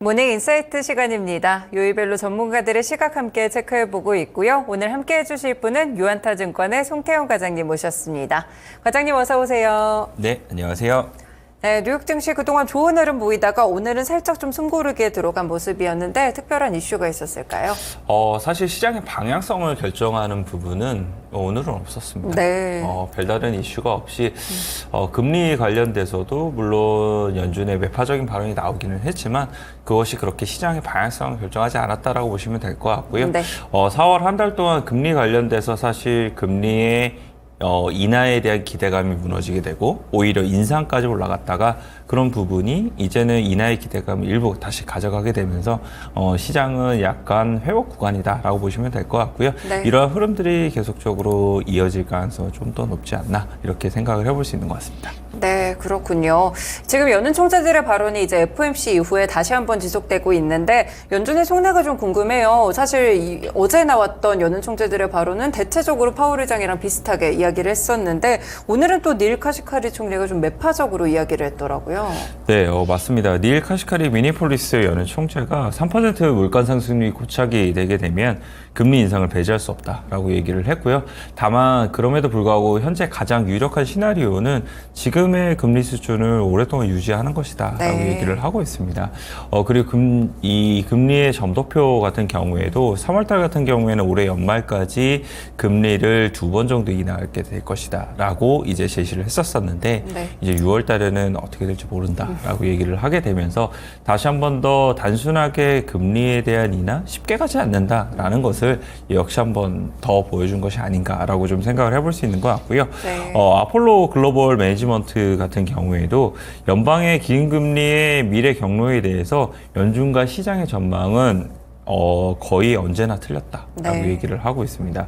모닝 인사이트 시간입니다. 요일별로 전문가들의 시각 함께 체크해보고 있고요. 오늘 함께 해주실 분은 유안타증권의 송태영 과장님 모셨습니다. 과장님 어서 오세요. 네, 안녕하세요. 네, 뉴욕 증시 그동안 좋은 흐름 보이다가 오늘은 살짝 좀 숨고르게 들어간 모습이었는데 특별한 이슈가 있었을까요? 사실 시장의 방향성을 결정하는 부분은 오늘은 없었습니다. 네. 별다른 이슈가 없이 금리 관련돼서도 물론 연준의 매파적인 발언이 나오기는 했지만 그것이 그렇게 시장의 방향성을 결정하지 않았다라고 보시면 될 것 같고요. 네. 4월 한 달 동안 금리 관련돼서 사실 금리의 인하에 대한 기대감이 무너지게 되고 오히려 인상까지 올라갔다가 그런 부분이 이제는 인하의 기대감을 일부 다시 가져가게 되면서 시장은 약간 회복 구간이다라고 보시면 될 것 같고요. 네. 이러한 흐름들이 계속적으로 이어질 가능성은 좀 더 높지 않나 이렇게 생각을 해볼 수 있는 것 같습니다. 네, 그렇군요. 지금 연은 총재들의 발언이 이제 FOMC 이후에 다시 한번 지속되고 있는데 연준의 속내가 좀 궁금해요. 사실 어제 나왔던 연은 총재들의 발언은 대체적으로 파월 의장이랑 비슷하게 이야기를 했었는데 오늘은 또 닐 카시카리 총리가 좀 매파적으로 이야기를 했더라고요. 네, 맞습니다. 닐 카시카리 미니폴리스 연은 총재가 3% 물가 상승률이 고착이 되게 되면 금리 인상을 배제할 수 없다라고 얘기를 했고요. 다만 그럼에도 불구하고 현재 가장 유력한 시나리오는 지금의 금리 수준을 오랫동안 유지하는 것이다라고 네. 얘기를 하고 있습니다. 그리고 이 금리의 점도표 같은 경우에도 3월달 같은 경우에는 올해 연말까지 금리를 2번 정도 인하하게 될 것이다라고 이제 제시를 했었었는데 네. 이제 6월달에는 어떻게 될지 모른다라고 얘기를 하게 되면서 다시 한 번 더 단순하게 금리에 대한 인하 쉽게 가지 않는다라는 것을 역시 한 번 더 보여준 것이 아닌가라고 좀 생각을 해볼 수 있는 것 같고요. 네. 아폴로 글로벌 매니지먼트 같은 경우에도 연방의 기금리의 미래 경로에 대해서 연준과 시장의 전망은 거의 언제나 틀렸다라고 네. 얘기를 하고 있습니다.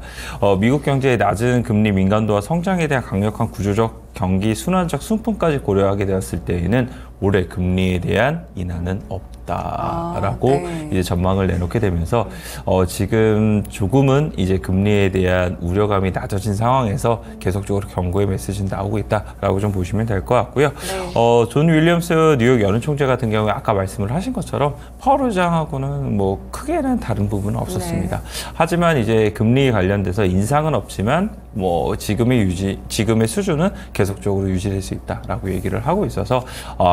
미국 경제의 낮은 금리 민감도와 성장에 대한 강력한 구조적 경기 순환적 순풍까지 고려하게 되었을 때에는 올해 금리에 대한 인하는 없다라고 네. 이제 전망을 내놓게 되면서 지금 조금은 이제 금리에 대한 우려감이 낮아진 상황에서 계속적으로 경고의 메시지는 나오고 있다라고 좀 보시면 될 것 같고요. 네. 존 윌리엄스 뉴욕 연은 총재 같은 경우에 아까 말씀을 하신 것처럼 파월 의장하고는 뭐 크게는 다른 부분은 없었습니다. 네. 하지만 이제 금리 관련돼서 인상은 없지만 뭐 지금의 수준은 계속적으로 유지될 수 있다라고 얘기를 하고 있어서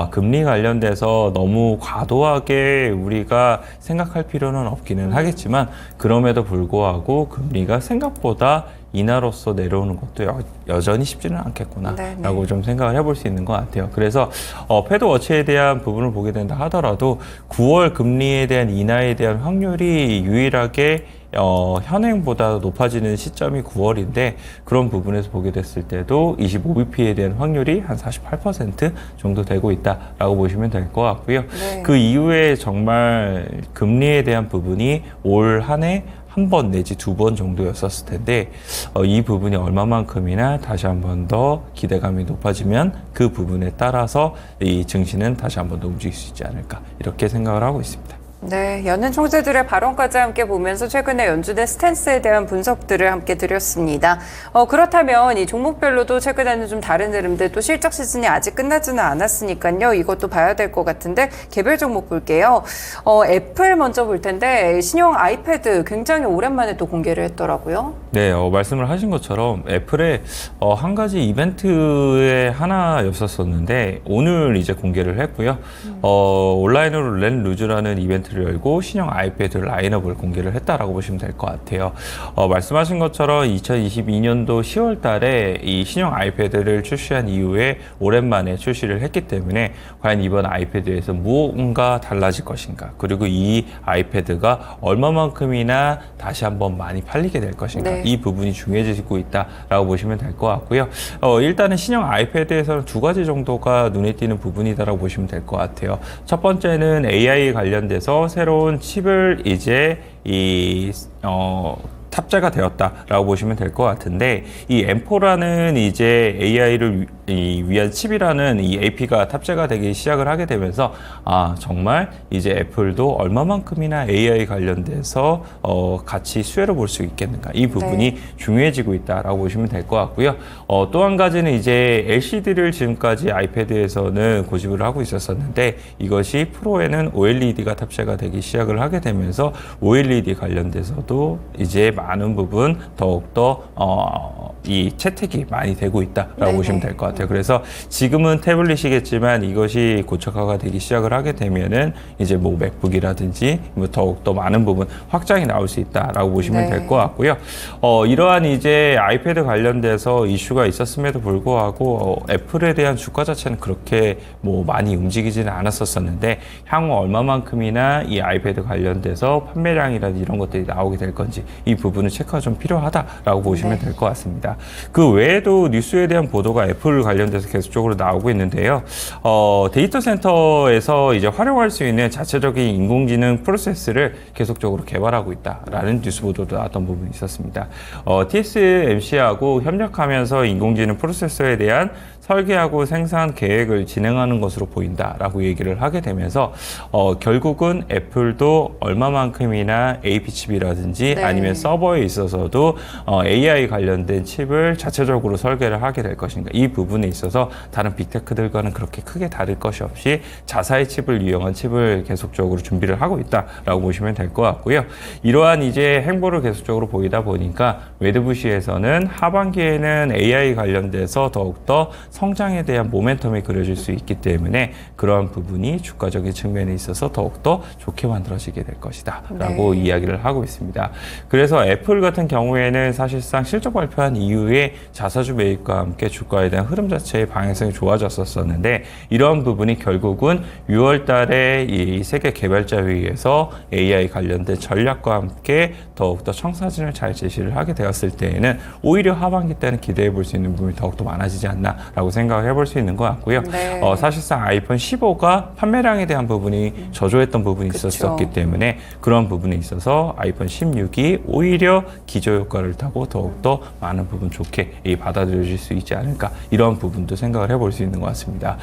금리 관련돼서 너무 과도하게 우리가 생각할 필요는 없기는 하겠지만 그럼에도 불구하고 금리가 생각보다 인하로서 내려오는 것도 여전히 쉽지는 않겠구나라고 좀 생각을 해볼 수 있는 것 같아요. 그래서 패드워치에 대한 부분을 보게 된다 하더라도 9월 금리에 대한 인하에 대한 확률이 유일하게 현행보다 높아지는 시점이 9월인데 그런 부분에서 보게 됐을 때도 25bp에 대한 확률이 한 48% 정도 되고 있다라고 보시면 될 것 같고요. 네. 그 이후에 정말 금리에 대한 부분이 올 한 해 한 번 내지 2번 정도였었을 텐데 이 부분이 얼마만큼이나 다시 한 번 더 기대감이 높아지면 그 부분에 따라서 이 증시는 다시 한 번 더 움직일 수 있지 않을까 이렇게 생각을 하고 있습니다. 네, 연은 총재들의 발언까지 함께 보면서 최근에 연준의 스탠스에 대한 분석들을 함께 드렸습니다. 그렇다면 이 종목별로도 최근에는 좀 다른 흐름들 또 실적 시즌이 아직 끝나지는 않았으니까요. 이것도 봐야 될 것 같은데 개별 종목 볼게요. 애플 먼저 볼 텐데 신형 아이패드 굉장히 오랜만에 또 공개를 했더라고요. 네, 말씀을 하신 것처럼 애플의 한 가지 이벤트의 하나였었는데 오늘 이제 공개를 했고요. 온라인으로 렌 루즈라는 이벤트를 열고 신형 아이패드 라인업을 공개를 했다라고 보시면 될 것 같아요. 말씀하신 것처럼 2022년도 10월 달에 이 신형 아이패드를 출시한 이후에 오랜만에 출시를 했기 때문에 과연 이번 아이패드에서 무언가 달라질 것인가 그리고 이 아이패드가 얼마만큼이나 다시 한번 많이 팔리게 될 것인가 네. 이 부분이 중요해지고 있다라고 보시면 될 것 같고요. 일단은 신형 아이패드에서는 두 가지 정도가 눈에 띄는 부분이다라고 보시면 될 것 같아요. 첫 번째는 AI 관련돼서 새로운 칩을 이제 탑재가 되었다라고 보시면 될 것 같은데 이 M4라는 이제 AI를 위한 칩이라는 이 AP가 탑재가 되기 시작을 하게 되면서 정말 이제 애플도 얼마만큼이나 AI 관련돼서 같이 수혜를 볼 수 있겠는가, 이 부분이 네. 중요해지고 있다라고 보시면 될 것 같고요. 또 한 가지는 이제 LCD를 지금까지 아이패드에서는 고집을 하고 있었었는데 이것이 프로에는 OLED가 탑재가 되기 시작을 하게 되면서 OLED 관련돼서도 이제 많은 부분 더욱더 이 채택이 많이 되고 있다라고 네네. 보시면 될 것 같아요. 그래서 지금은 태블릿이겠지만 이것이 고착화가 되기 시작을 하게 되면은 이제 뭐 맥북이라든지 뭐 더욱더 많은 부분 확장이 나올 수 있다라고 보시면 네. 될 것 같고요. 이러한 이제 아이패드 관련돼서 이슈가 있었음에도 불구하고 애플에 대한 주가 자체는 그렇게 뭐 많이 움직이지는 않았었는데 향후 얼마만큼이나 이 아이패드 관련돼서 판매량이라든지 이런 것들이 나오게 될 건지 이 부분은 체크가 좀 필요하다라고 보시면 될 것 같습니다. 그 외에도 뉴스에 대한 보도가 애플 관련돼서 계속적으로 나오고 있는데요. 데이터 센터에서 이제 활용할 수 있는 자체적인 인공지능 프로세스를 계속적으로 개발하고 있다라는 뉴스 보도도 나왔던 부분이 있었습니다. TSMC하고 협력하면서 인공지능 프로세서에 대한 설계하고 생산 계획을 진행하는 것으로 보인다라고 얘기를 하게 되면서 결국은 애플도 얼마만큼이나 AP 칩이라든지 네. 아니면 서버에 있어서도 AI 관련된 칩을 자체적으로 설계를 하게 될 것인가, 이 부분에 있어서 다른 빅테크들과는 그렇게 크게 다를 것이 없이 자사의 칩을 이용한 칩을 계속적으로 준비를 하고 있다라고 보시면 될 것 같고요. 이러한 이제 행보를 계속적으로 보이다 보니까 웨드부시에서는 하반기에는 AI 관련돼서 더욱더 성장에 대한 모멘텀이 그려질 수 있기 때문에 그러한 부분이 주가적인 측면에 있어서 더욱더 좋게 만들어지게 될 것이다 라고 네. 이야기를 하고 있습니다. 그래서 애플 같은 경우에는 사실상 실적 발표한 이후에 자사주 매입과 함께 주가에 대한 흐름 자체의 방향성이 좋아졌었는데 이러한 부분이 결국은 6월 달에 이 세계 개발자 회의에서 AI 관련된 전략과 함께 더욱더 청사진을 잘 제시를 하게 되었을 때에는 오히려 하반기 때는 기대해 볼 수 있는 부분이 더욱더 많아지지 않나 라고 생각을 해볼 수 있는 것 같고요. 네. 사실상 아이폰 15가 판매량에 대한 부분이 저조했던 부분이 그쵸. 있었기 때문에 그런 부분에 있어서 아이폰 16이 오히려 기저효과를 타고 더욱더 많은 부분 좋게 받아들여질 수 있지 않을까, 이런 부분도 생각을 해볼 수 있는 것 같습니다.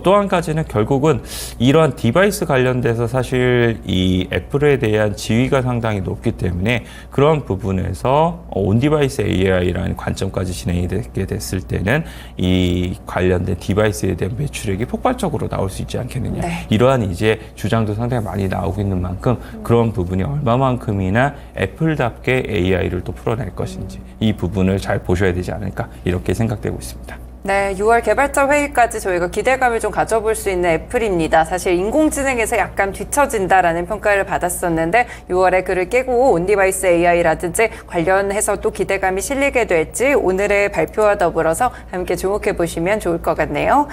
또 한 가지는 결국은 이러한 디바이스 관련돼서 사실 이 애플에 대한 지위가 상당히 높기 때문에 그런 부분에서 온디바이스 AI라는 관점까지 진행이 되게 됐을 때는 이 관련된 디바이스에 대한 매출액이 폭발적으로 나올 수 있지 않겠느냐. 네. 이러한 이제 주장도 상당히 많이 나오고 있는 만큼 그런 부분이 얼마만큼이나 애플답게 AI를 또 풀어낼 것인지 이 부분을 잘 보셔야 되지 않을까, 이렇게 생각되고 있습니다. 네, 6월 개발자 회의까지 저희가 기대감을 좀 가져볼 수 있는 애플입니다. 사실 인공지능에서 약간 뒤처진다라는 평가를 받았었는데 6월에 그를 깨고 온디바이스 AI라든지 관련해서 또 기대감이 실리게 될지 오늘의 발표와 더불어서 함께 주목해 보시면 좋을 것 같네요.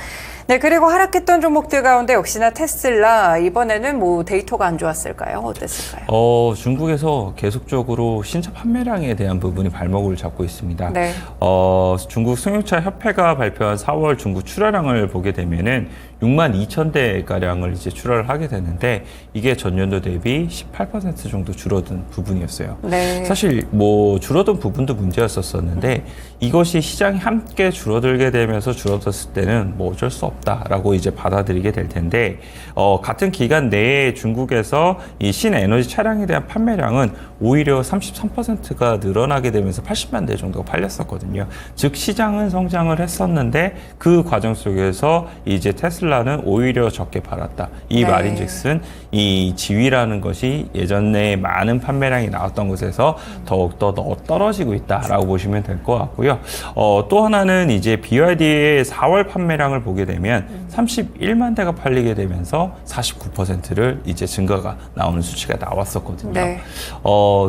네, 그리고 하락했던 종목들 가운데 역시나 테슬라, 이번에는 뭐 데이터가 안 좋았을까요? 어땠을까요? 중국에서 계속적으로 신차 판매량에 대한 부분이 발목을 잡고 있습니다. 네. 중국 승용차 협회가 발표한 4월 중국 출하량을 보게 되면은 62,000대 가량을 이제 출하를 하게 되는데 이게 전년도 대비 18% 정도 줄어든 부분이었어요. 네. 사실 뭐 줄어든 부분도 문제였었는데 이것이 시장이 함께 줄어들게 되면서 줄어들었을 때는 뭐 어쩔 수 없다라고 이제 받아들이게 될 텐데 같은 기간 내에 중국에서 이 신에너지 차량에 대한 판매량은 오히려 33%가 늘어나게 되면서 80만 대 정도가 팔렸었거든요. 즉 시장은 성장을 했었는데 그 과정 속에서 이제 테슬라는 오히려 적게 팔았다. 이 네. 말인즉슨 이 지위라는 것이 예전에 많은 판매량이 나왔던 곳에서 더욱더 떨어지고 있다라고 보시면 될 것 같고요. 또 하나는 이제 BYD의 4월 판매량을 보게 되면 31만 대가 팔리게 되면서 49%를 이제 증가가 나오는 수치가 나왔었거든요. 네.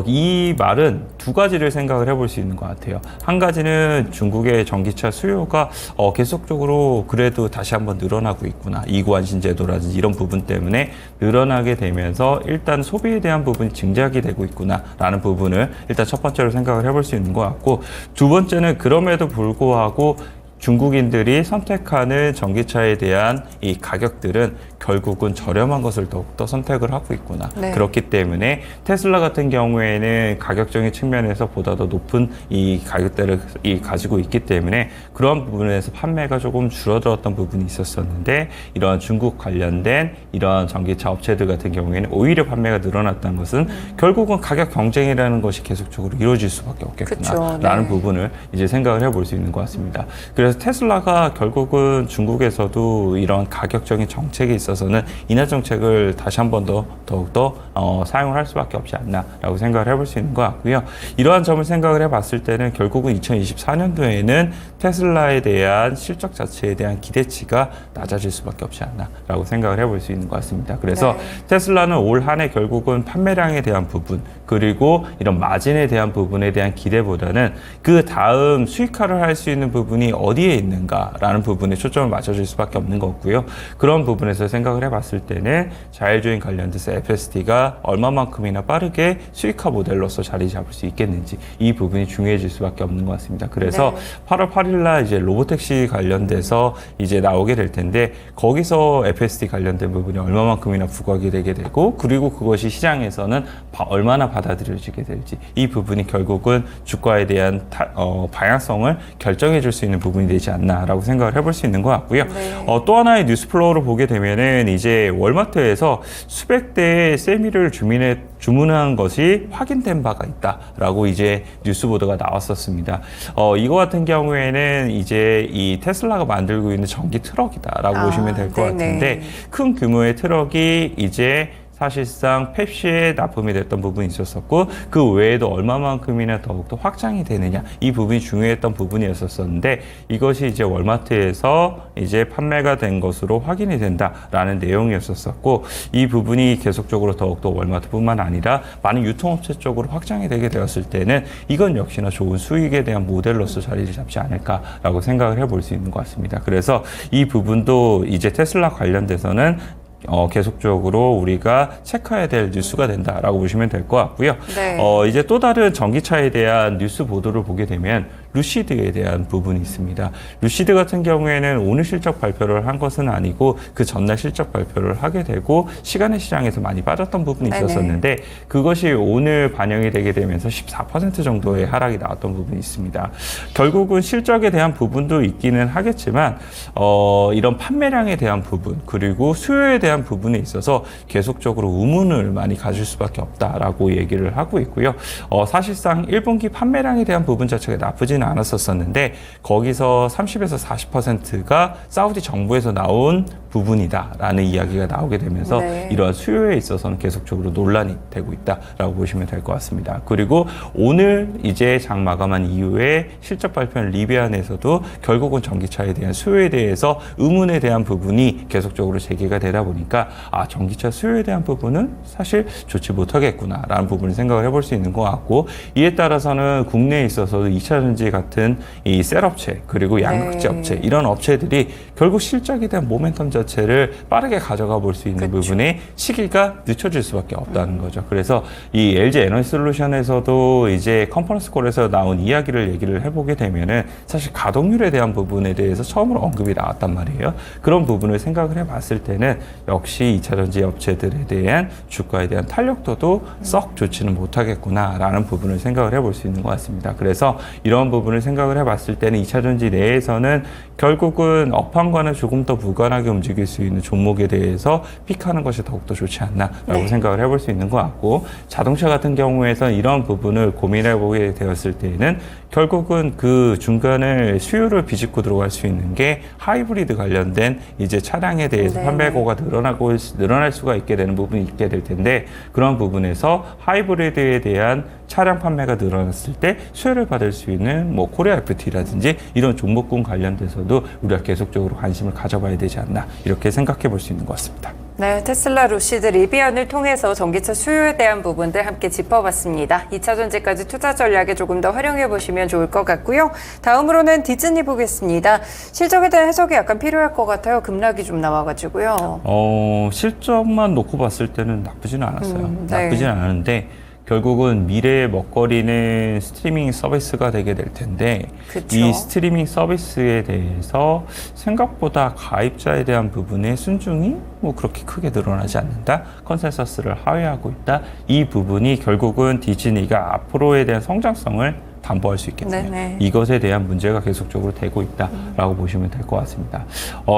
이 말은 두 가지를 생각을 해볼 수 있는 것 같아요. 한 가지는 중국의 전기차 수요가 계속적으로 그래도 다시 한번 늘어나고 있구나. 이구안신 제도라든지 이런 부분 때문에 늘어나게 되면서 일단 소비에 대한 부분이 증작이 되고 있구나라는 부분을 일단 첫 번째로 생각을 해볼 수 있는 것 같고, 두 번째는 그럼에도 불구하고 중국인들이 선택하는 전기차에 대한 이 가격들은 결국은 저렴한 것을 더욱더 선택을 하고 있구나. 네. 그렇기 때문에 테슬라 같은 경우에는 가격적인 측면에서 보다 더 높은 이 가격대를 가지고 있기 때문에 그런 부분에서 판매가 조금 줄어들었던 부분이 있었었는데 이러한 중국 관련된 이러한 전기차 업체들 같은 경우에는 오히려 판매가 늘어났다는 것은 결국은 가격 경쟁이라는 것이 계속적으로 이루어질 수밖에 없겠구나라는 네. 부분을 이제 생각을 해볼 수 있는 것 같습니다. 그래서 테슬라가 결국은 중국에서도 이런 가격적인 정책에 있어서는 인하 정책을 다시 한 번 더 더욱더 사용을 할 수밖에 없지 않나라고 생각을 해볼 수 있는 것 같고요. 이러한 점을 생각을 해봤을 때는 결국은 2024년도에는 테슬라에 대한 실적 자체에 대한 기대치가 낮아질 수밖에 없지 않나라고 생각을 해볼 수 있는 것 같습니다. 그래서 네. 테슬라는 올 한 해 결국은 판매량에 대한 부분 그리고 이런 마진에 대한 부분에 대한 기대보다는 그 다음 수익화를 할 수 있는 부분이 어디에 있는가라는 부분에 초점을 맞춰줄 수밖에 없는 것 같고요. 그런 부분에서 생각을 해봤을 때는 자율주행 관련돼서 FSD가 얼마만큼이나 빠르게 수익화 모델로서 자리 잡을 수 있겠는지 이 부분이 중요해질 수밖에 없는 것 같습니다. 그래서 8월 8일날 이제 로보택시 관련돼서 이제 나오게 될 텐데 거기서 FSD 관련된 부분이 얼마만큼이나 부각이 되게 되고 그리고 그것이 시장에서는 얼마나 받아들여지게 될지 이 부분이 결국은 주가에 대한 방향성을 결정해 줄 수 있는 부분이 되지 않나라고 생각을 해볼 수 있는 것 같고요. 네. 또 하나의 뉴스 플로우를 보게 되면은 이제 월마트에서 수백 대의 세미를 주문한 것이 확인된 바가 있다라고 이제 뉴스 보도가 나왔었습니다. 이거 같은 경우에는 이제 이 테슬라가 만들고 있는 전기 트럭이다라고 보시면 될 것 같은데 큰 규모의 트럭이 이제 사실상 펩시에 납품이 됐던 부분이 있었었고 그 외에도 얼마만큼이나 더욱더 확장이 되느냐 이 부분이 중요했던 부분이었었는데 이것이 이제 월마트에서 이제 판매가 된 것으로 확인이 된다라는 내용이었었고 이 부분이 계속적으로 더욱더 월마트뿐만 아니라 많은 유통업체 쪽으로 확장이 되게 되었을 때는 이건 역시나 좋은 수익에 대한 모델로서 자리를 잡지 않을까라고 생각을 해볼 수 있는 것 같습니다. 그래서 이 부분도 이제 테슬라 관련돼서는 계속적으로 우리가 체크해야 될 뉴스가 된다라고 보시면 될 것 같고요. 네. 이제 또 다른 전기차에 대한 뉴스 보도를 보게 되면 루시드에 대한 부분이 있습니다. 루시드 같은 경우에는 오늘 실적 발표를 한 것은 아니고 그 전날 실적 발표를 하게 되고 시간의 시장에서 많이 빠졌던 부분이 있었었는데 그것이 오늘 반영이 되게 되면서 14% 정도의 하락이 나왔던 부분이 있습니다. 결국은 실적에 대한 부분도 있기는 하겠지만 이런 판매량에 대한 부분 그리고 수요에 대한 부분에 있어서 계속적으로 의문을 많이 가질 수밖에 없다라고 얘기를 하고 있고요. 사실상 1분기 판매량에 대한 부분 자체가 나쁘지는 않았었는데 거기서 30에서 40%가 사우디 정부에서 나온 부분이다라는 이야기가 나오게 되면서 이러한 수요에 있어서는 계속적으로 논란이 되고 있다라고 보시면 될 것 같습니다. 그리고 오늘 이제 장 마감한 이후에 실적 발표한 리비안에서도 결국은 전기차에 대한 수요에 대해서 의문에 대한 부분이 계속적으로 제기가 되다 보니까 전기차 수요에 대한 부분은 사실 좋지 못하겠구나라는 부분을 생각을 해볼 수 있는 것 같고 이에 따라서는 국내에 있어서도 2차전지 같은 이 셀업체 그리고 양극재 업체 이런 업체들이 결국 실적에 대한 모멘텀 자체를 빠르게 가져가 볼 수 있는 부분에 시기가 늦춰질 수밖에 없다는 거죠. 그래서 이 LG 에너지 솔루션에서도 이제 컨퍼런스 콜에서 나온 얘기를 해보게 되면은 사실 가동률에 대한 부분에 대해서 처음으로 언급이 나왔단 말이에요. 그런 부분을 생각을 해봤을 때는 역시 2차전지 업체들에 대한 주가에 대한 탄력도도 썩 좋지는 못하겠구나라는 부분을 생각을 해볼 수 있는 것 같습니다. 그래서 이런 부분을 생각을 해봤을 때는 2차전지 내에서는 결국은 업황과는 조금 더 무관하게 움직일 수 있는 종목에 대해서 픽하는 것이 더욱더 좋지 않나라고 생각을 해볼 수 있는 것 같고 자동차 같은 경우에선 이런 부분을 고민해보게 되었을 때에는 결국은 그 중간에 수요를 비집고 들어갈 수 있는 게 하이브리드 관련된 이제 차량에 대해서 판매고가 늘어날 수가 있게 되는 부분이 있게 될 텐데 그런 부분에서 하이브리드에 대한 차량 판매가 늘어났을 때 수혜를 받을 수 있는 뭐 코리아 FT라든지 이런 종목군 관련돼서도 우리가 계속적으로 관심을 가져봐야 되지 않나 이렇게 생각해 볼 수 있는 것 같습니다. 네, 테슬라, 루시드, 리비안을 통해서 전기차 수요에 대한 부분들 함께 짚어봤습니다. 2차 전지까지 투자 전략에 조금 더 활용해 보시면 좋을 것 같고요. 다음으로는 디즈니 보겠습니다. 실적에 대한 해석이 약간 필요할 것 같아요. 급락이 좀 나와가지고요. 실적만 놓고 봤을 때는 나쁘지는 않았어요. 나쁘지는 않은데 결국은 미래의 먹거리는 스트리밍 서비스가 되게 될 텐데 그쵸. 이 스트리밍 서비스에 대해서 생각보다 가입자에 대한 부분의 순증이 뭐 그렇게 크게 늘어나지 않는다. 컨센서스를 하회하고 있다. 이 부분이 결국은 디즈니가 앞으로에 대한 성장성을 담보할 수 있겠네요. 네네. 이것에 대한 문제가 계속적으로 되고 있다라고 보시면 될 것 같습니다.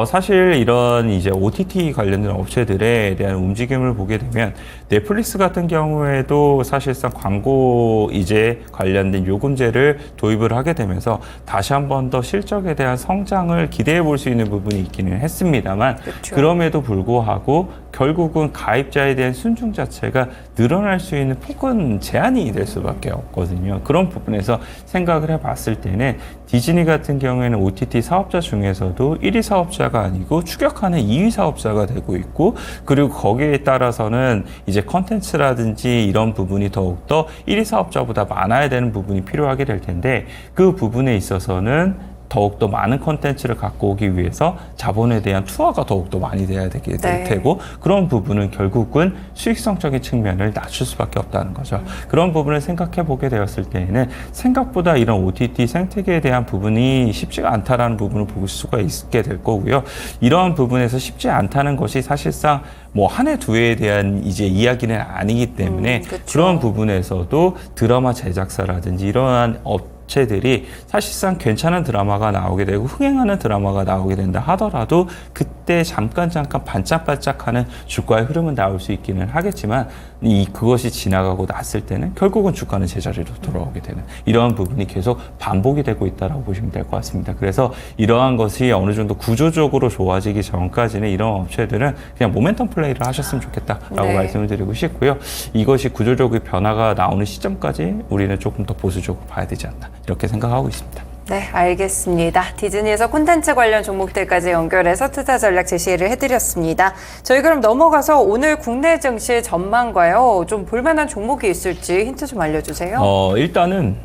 사실 이런 이제 OTT 관련된 업체들에 대한 움직임을 보게 되면 넷플릭스 같은 경우에도 사실상 광고 이제 관련된 요금제를 도입을 하게 되면서 다시 한 번 더 실적에 대한 성장을 기대해 볼 수 있는 부분이 있기는 했습니다만 그쵸. 그럼에도 불구하고 결국은 가입자에 대한 순증 자체가 늘어날 수 있는 폭은 제한이 될 수밖에 없거든요. 그런 부분에서 생각을 해봤을 때는 디즈니 같은 경우에는 OTT 사업자 중에서도 1위 사업자가 아니고 추격하는 2위 사업자가 되고 있고 그리고 거기에 따라서는 이제 컨텐츠라든지 이런 부분이 더욱더 1위 사업자보다 많아야 되는 부분이 필요하게 될 텐데 그 부분에 있어서는 더욱더 많은 콘텐츠를 갖고 오기 위해서 자본에 대한 투하가 더욱더 많이 돼야 되게 될 테고 그런 부분은 결국은 수익성적인 측면을 낮출 수밖에 없다는 거죠. 그런 부분을 생각해 보게 되었을 때에는 생각보다 이런 OTT 생태계에 대한 부분이 쉽지가 않다라는 부분을 볼 수가 있게 될 거고요. 이러한 부분에서 쉽지 않다는 것이 사실상 뭐 한 해 두 해에 대한 이제 이야기는 아니기 때문에 그런 부분에서도 드라마 제작사라든지 이러한 업체들이 사실상 괜찮은 드라마가 나오게 되고 흥행하는 드라마가 나오게 된다 하더라도 그때 잠깐 반짝반짝하는 주가의 흐름은 나올 수 있기는 하겠지만 그것이 지나가고 났을 때는 결국은 주가는 제자리로 돌아오게 되는 이러한 부분이 계속 반복이 되고 있다고 보시면 될 것 같습니다. 그래서 이러한 것이 어느 정도 구조적으로 좋아지기 전까지는 이런 업체들은 그냥 모멘텀 플레이를 하셨으면 좋겠다라고 말씀을 드리고 싶고요. 이것이 구조적인 변화가 나오는 시점까지 우리는 조금 더 보수적으로 봐야 되지 않나 이렇게 생각하고 있습니다. 네, 알겠습니다. 디즈니에서 콘텐츠 관련 종목들까지 연결해서 투자 전략 제시를 해드렸습니다. 저희 그럼 넘어가서 오늘 국내 증시의 전망과요. 좀 볼만한 종목이 있을지 힌트 좀 알려주세요. 일단은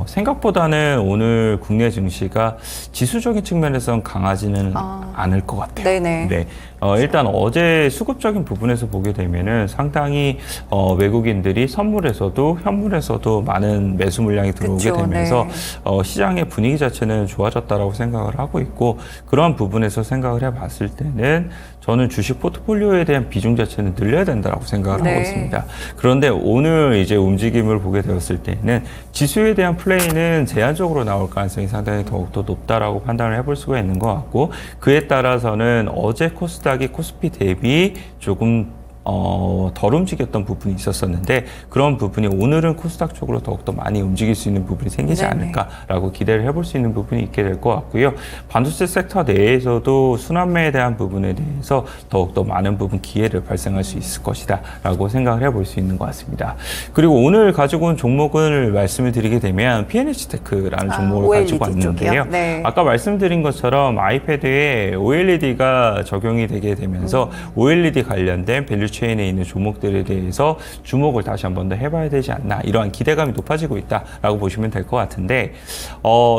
생각보다는 오늘 국내 증시가 지수적인 측면에서는 강하지는 않을 것 같아요. 네네. 네. 일단 어제 수급적인 부분에서 보게 되면은 상당히 외국인들이 선물에서도 현물에서도 많은 매수 물량이 들어오게 그쵸, 되면서 네. 시장의 분위기 자체는 좋아졌다라고 생각을 하고 있고 그런 부분에서 생각을 해봤을 때는 저는 주식 포트폴리오에 대한 비중 자체는 늘려야 된다고 생각을 하고 있습니다. 그런데 오늘 이제 움직임을 보게 되었을 때는 지수에 대한 플레이는 제한적으로 나올 가능성이 상당히 더욱더 높다라고 판단을 해볼 수가 있는 것 같고 그에 따라서는 어제 코스닥이 코스피 대비 조금 덜 움직였던 부분이 있었었는데 그런 부분이 오늘은 코스닥 쪽으로 더욱더 많이 움직일 수 있는 부분이 생기지 않을까라고 기대를 해볼 수 있는 부분이 있게 될 것 같고요. 반도체 섹터 내에서도 순환매에 대한 부분에 대해서 더욱더 많은 부분 기회를 발생할 수 있을 것이다 라고 생각을 해볼 수 있는 것 같습니다. 그리고 오늘 가지고 온 종목을 말씀을 드리게 되면 PNH테크라는 종목을 OLED 가지고 왔는데요. 네. 아까 말씀드린 것처럼 아이패드에 OLED가 적용이 되게 되면서 OLED 관련된 밸류 체인에 있는 종목들에 대해서 주목을 다시 한 번 더 해봐야 되지 않나 이러한 기대감이 높아지고 있다라고 보시면 될 것 같은데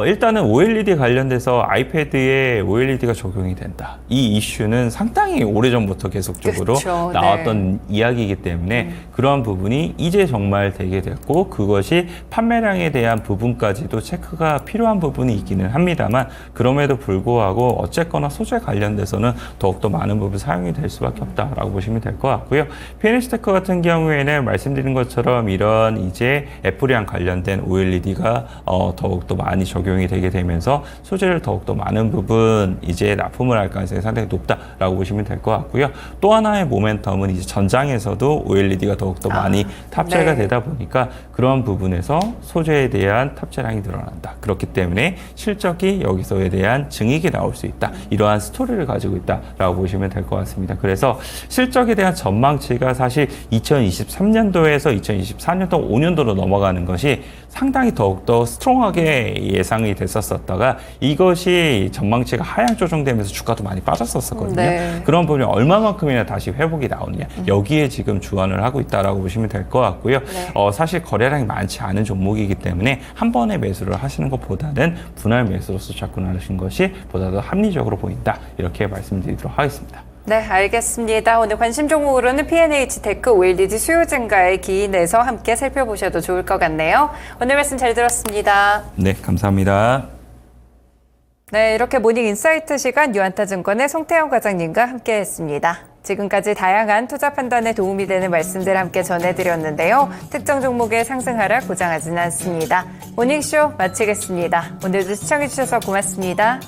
일단은 OLED 관련돼서 아이패드에 OLED가 적용이 된다 이 이슈는 상당히 오래전부터 계속적으로 그렇죠. 나왔던 이야기이기 때문에 그러한 부분이 이제 정말 되게 됐고 그것이 판매량에 대한 부분까지도 체크가 필요한 부분이 있기는 합니다만 그럼에도 불구하고 어쨌거나 소재 관련돼서는 더욱더 많은 부분 사용이 될 수밖에 없다라고 보시면 될 것 같고요. PNH테크 같은 경우에는 말씀드린 것처럼 이런 이제 애플이랑 관련된 OLED가 더욱더 많이 적용이 되게 되면서 소재를 더욱더 많은 부분 이제 납품을 할 가능성이 상당히 높다라고 보시면 될 것 같고요. 또 하나의 모멘텀은 이제 전장에서도 OLED가 더욱더 많이 탑재가 되다 보니까 그런 부분에서 소재에 대한 탑재량이 늘어난다. 그렇기 때문에 실적이 여기서에 대한 증익이 나올 수 있다. 이러한 스토리를 가지고 있다라고 보시면 될 것 같습니다. 그래서 실적에 대한 전망치가 사실 2023년도에서 2024년도 5년도로 넘어가는 것이 상당히 더욱더 스트롱하게 예상이 됐었다가 이것이 전망치가 하향 조정되면서 주가도 많이 빠졌었거든요. 그런 부분이 얼마만큼이나 다시 회복이 나오느냐 여기에 지금 주안을 하고 있다라고 보시면 될 것 같고요. 사실 거래량이 많지 않은 종목이기 때문에 한 번에 매수를 하시는 것보다는 분할 매수로서 접근하시는 것이 보다 더 합리적으로 보인다 이렇게 말씀드리도록 하겠습니다. 네, 알겠습니다. 오늘 관심 종목으로는 P&H 테크, OLED 수요 증가에 기인해서 함께 살펴보셔도 좋을 것 같네요. 오늘 말씀 잘 들었습니다. 네, 감사합니다. 네, 이렇게 모닝 인사이트 시간 유한타증권의 송태영 과장님과 함께했습니다. 지금까지 다양한 투자 판단에 도움이 되는 말씀들 함께 전해드렸는데요. 특정 종목의 상승 하락 고장하지는 않습니다. 모닝쇼 마치겠습니다. 오늘도 시청해주셔서 고맙습니다.